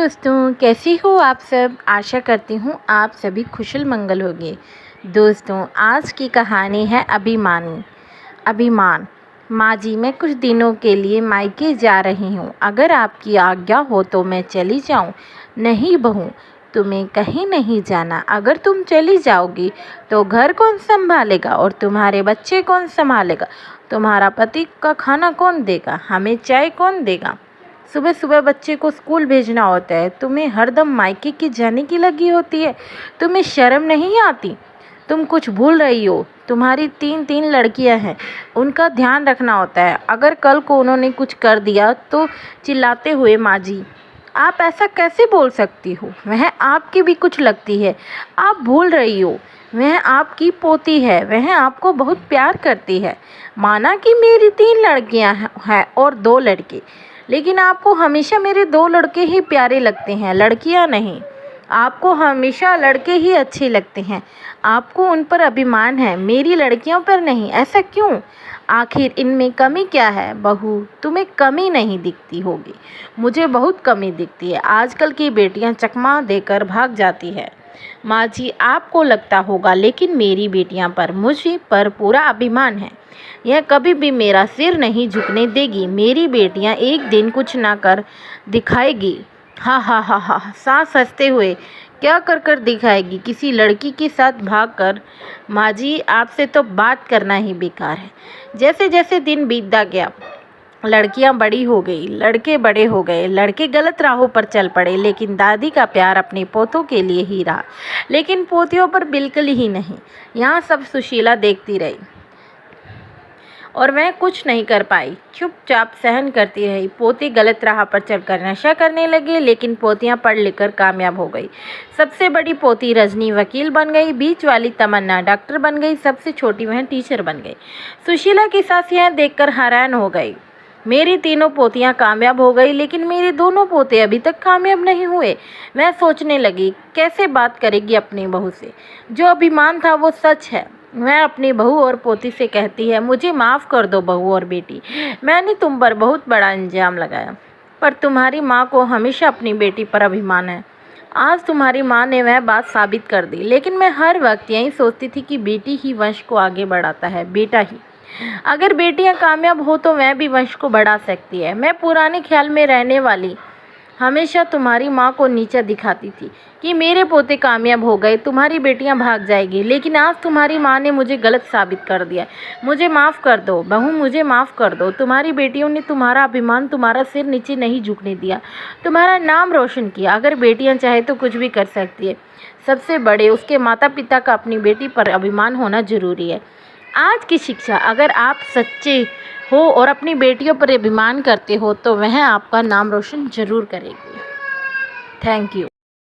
दोस्तों, कैसी हो आप सब। आशा करती हूँ आप सभी कुशल मंगल होंगे। दोस्तों, आज की कहानी है अभिमान। माँ जी, मैं कुछ दिनों के लिए मायके जा रही हूँ। अगर आपकी आज्ञा हो तो मैं चली जाऊँ। नहीं बहू, तुम्हें कहीं नहीं जाना। अगर तुम चली जाओगी तो घर कौन संभालेगा और तुम्हारे बच्चे कौन संभालेगा? तुम्हारा पति का खाना कौन देगा? हमें चाय कौन देगा? सुबह सुबह बच्चे को स्कूल भेजना होता है। तुम्हें हरदम मायके की जाने की लगी होती है। तुम्हें शर्म नहीं आती? तुम कुछ भूल रही हो। तुम्हारी तीन लड़कियां हैं, उनका ध्यान रखना होता है। अगर कल को उन्होंने कुछ कर दिया तो चिल्लाते हुए, माँ जी आप ऐसा कैसे बोल सकती हो? वह आपकी भी कुछ लगती है। आप भूल रही हो, वह आपकी पोती है। वह आपको बहुत प्यार करती है। माना कि मेरी 3 लड़कियां हैं और 2 लड़के, लेकिन आपको हमेशा मेरे 2 लड़के ही प्यारे लगते हैं, लड़कियां नहीं। आपको हमेशा लड़के ही अच्छे लगते हैं। आपको उन पर अभिमान है, मेरी लड़कियों पर नहीं। ऐसा क्यों? आखिर इनमें कमी क्या है? बहू, तुम्हें कमी नहीं दिखती होगी, मुझे बहुत कमी दिखती है। आजकल की बेटियां चकमा देकर भाग जाती है। माँ जी, आपको लगता होगा, लेकिन मेरी बेटियां पर, मुझ पर पूरा अभिमान है। यह कभी भी मेरा सिर नहीं झुकने देगी। मेरी बेटियां एक दिन कुछ ना कर दिखाएगी। हा हा हा हा, सांस हंसते हुए क्या कर दिखाएगी? किसी लड़की के साथ भागकर? माँ जी, आपसे तो बात करना ही बेकार है। जैसे जैसे दिन बीतता गया, लड़कियां बड़ी हो गई, लड़के बड़े हो गए, लड़के गलत राहों पर चल पड़े, लेकिन दादी का प्यार अपने पोतों के लिए ही रहा, लेकिन पोतियों पर बिल्कुल ही नहीं। यहाँ सब सुशीला देखती रही और वह कुछ नहीं कर पाई, चुपचाप सहन करती रही। पोते गलत राह पर चलकर नशा करने लगे, लेकिन पोतियां पढ़ लिख कर कामयाब हो गई। सबसे बड़ी पोती रजनी वकील बन गई, बीच वाली तमन्ना डॉक्टर बन गई, सबसे छोटी वह टीचर बन गई। सुशीला की सास यह देखकर हैरान हो गई। मेरी तीनों पोतियां कामयाब हो गई, लेकिन मेरे दोनों पोते अभी तक कामयाब नहीं हुए। वह सोचने लगी, कैसे बात करेगी अपनी बहू से? जो अभिमान था वो सच है। वह अपनी बहू और पोती से कहती है, मुझे माफ़ कर दो बहू और बेटी, मैंने तुम पर बहुत बड़ा इल्ज़ाम लगाया, पर तुम्हारी माँ को हमेशा अपनी बेटी पर अभिमान है। आज तुम्हारी माँ ने वह बात साबित कर दी, लेकिन मैं हर वक्त यही सोचती थी कि बेटी ही वंश को आगे बढ़ाता है, बेटा ही। अगर बेटियां कामयाब हो तो वह भी वंश को बढ़ा सकती है। मैं पुराने ख्याल में रहने वाली हमेशा तुम्हारी माँ को नीचा दिखाती थी कि मेरे पोते कामयाब हो गए, तुम्हारी बेटियां भाग जाएगी, लेकिन आज तुम्हारी माँ ने मुझे गलत साबित कर दिया। मुझे माफ़ कर दो बहू, मुझे माफ़ कर दो। तुम्हारी बेटियों ने तुम्हारा अभिमान, तुम्हारा सिर नीचे नहीं झुकने दिया, तुम्हारा नाम रोशन किया। अगर बेटियां चाहे तो कुछ भी कर सकती है। सबसे बड़े उसके माता पिता का अपनी बेटी पर अभिमान होना ज़रूरी है। आज की शिक्षा, अगर आप सच्चे हो और अपनी बेटियों पर अभिमान करते हो तो वह आपका नाम रोशन जरूर करेगी। Thank you.